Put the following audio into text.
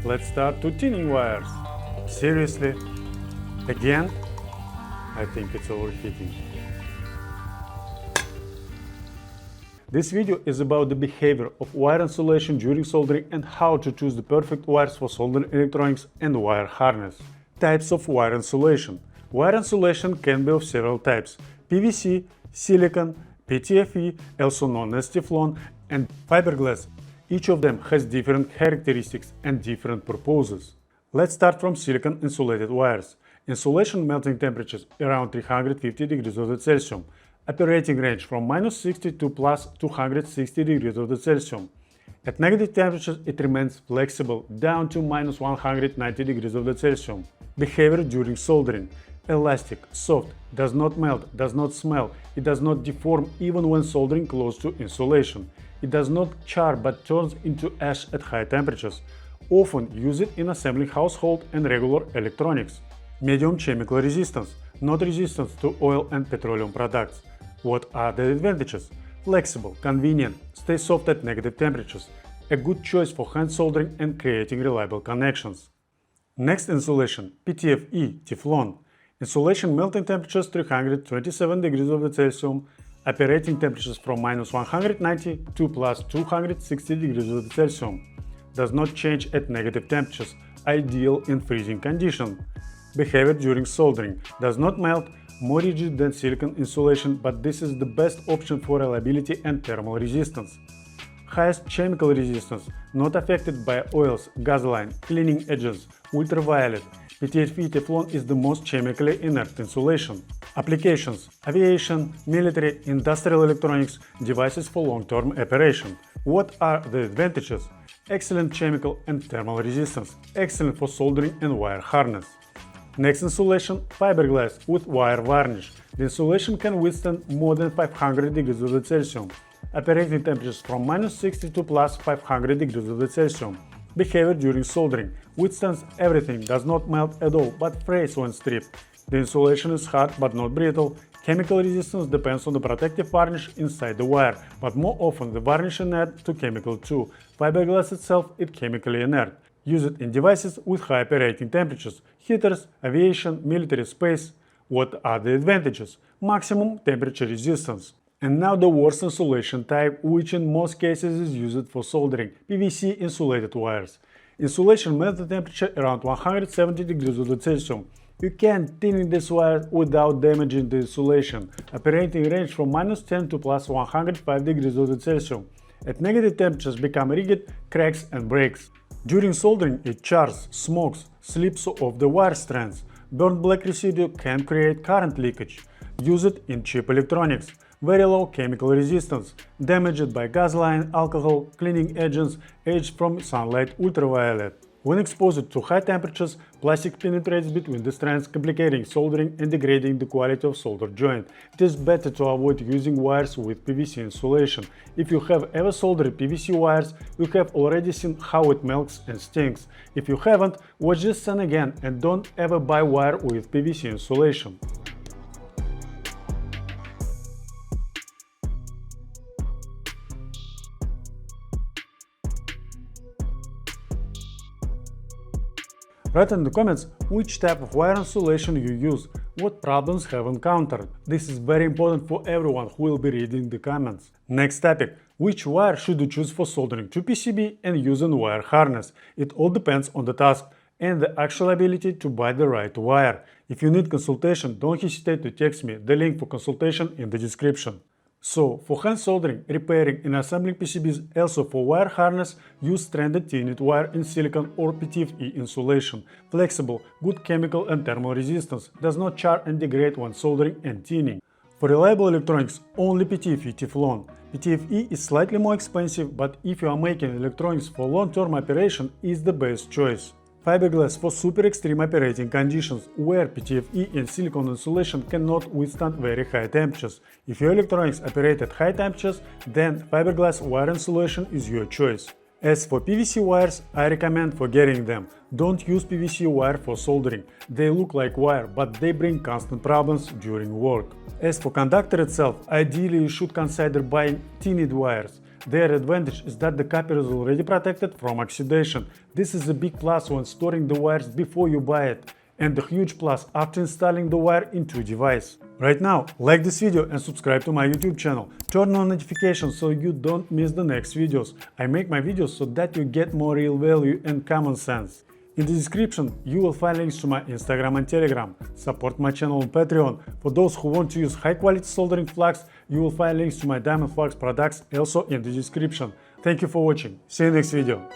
let's start to tinning wires. Seriously? Again? I think it's overheating. This video is about the behavior of wire insulation during soldering and how to choose the perfect wires for soldering electronics and wire harness. Types of wire insulation. Wire insulation can be of several types: PVC, silicone, PTFE, also known as Teflon, and fiberglass. Each of them has different characteristics and different purposes. Let's start from silicone insulated wires. Insulation melting temperatures around 350 degrees Celsius. Operating range from -60 to plus 260 degrees Celsius. At negative temperatures, it remains flexible down to -190 degrees Celsius. Behavior during soldering. Elastic, soft, does not melt, does not smell, it does not deform even when soldering close to insulation. It does not char but turns into ash at high temperatures. Often use it in assembling household and regular electronics. Medium chemical resistance, not resistance to oil and petroleum products. What are the advantages? Flexible, convenient, stay soft at negative temperatures. A good choice for hand soldering and creating reliable connections. Next insulation, PTFE, Teflon. Insulation melting temperatures 327 degrees Celsius. Operating temperatures from -190 to plus 260 degrees Celsius. Does not change at negative temperatures, ideal in freezing conditions. Behavior during soldering. Does not melt, more rigid than silicone insulation, but this is the best option for reliability and thermal resistance. Highest chemical resistance, not affected by oils, gasoline, cleaning agents, ultraviolet. PTFE Teflon is the most chemically inert insulation. Applications: aviation, military, industrial electronics, devices for long-term operation. What are the advantages? Excellent chemical and thermal resistance, excellent for soldering and wire harness. Next insulation, fiberglass with wire varnish. The insulation can withstand more than 500 degrees Celsius. Operating temperatures from -60 to plus 500 degrees Celsius. Behavior during soldering. Withstands everything, does not melt at all, but frays when stripped. The insulation is hard but not brittle. Chemical resistance depends on the protective varnish inside the wire, but more often the varnish inert to chemical too. Fiberglass itself is chemically inert. Use it in devices with high operating temperatures, heaters, aviation, military space. What are the advantages? Maximum temperature resistance. And now the worst insulation type, which in most cases is used for soldering, PVC insulated wires. Insulation melting temperature around 170 degrees Celsius. You can tin this wire without damaging the insulation. Operating range from -10 to plus 105 degrees Celsius. At negative temperatures become rigid, cracks and breaks. During soldering, it chars, smokes, slips off the wire strands. Burnt black residue can create current leakage. Use it in cheap electronics. Very low chemical resistance. Damaged by gasoline, alcohol, cleaning agents, aged from sunlight, ultraviolet. When exposed to high temperatures, plastic penetrates between the strands, complicating soldering and degrading the quality of solder joint. It is better to avoid using wires with PVC insulation. If you have ever soldered PVC wires, you have already seen how it melts and stinks. If you haven't, watch this scene again and don't ever buy wire with PVC insulation. Write in the comments which type of wire insulation you use, what problems have encountered. This is very important for everyone who will be reading the comments. Next topic, which wire should you choose for soldering to PCB and using wire harness? It all depends on the task and the actual ability to buy the right wire. If you need consultation, don't hesitate to text me, the link for consultation in the description. So, for hand soldering, repairing and assembling PCBs, also for wire harness, use stranded tinted wire in silicone or PTFE insulation. Flexible, good chemical and thermal resistance, does not char and degrade when soldering and tinning. For reliable electronics, only PTFE Teflon. PTFE is slightly more expensive, but if you are making electronics for long-term operation, is the best choice. Fiberglass for super extreme operating conditions, where PTFE and silicone insulation cannot withstand very high temperatures. If your electronics operate at high temperatures, then fiberglass wire insulation is your choice. As for PVC wires, I recommend forgetting them. Don't use PVC wire for soldering. They look like wire, but they bring constant problems during work. As for conductor itself, ideally you should consider buying tinted wires. Their advantage is that the copper is already protected from oxidation. This is a big plus when storing the wires before you buy it, and a huge plus after installing the wire into a device. Right now, like this video and subscribe to my YouTube channel. Turn on notifications so you don't miss the next videos. I make my videos so that you get more real value and common sense. In the description, you will find links to my Instagram and Telegram. Support my channel on Patreon. For those who want to use high-quality soldering flux, you will find links to my diamond flux products also in the description. Thank you for watching. See you next video.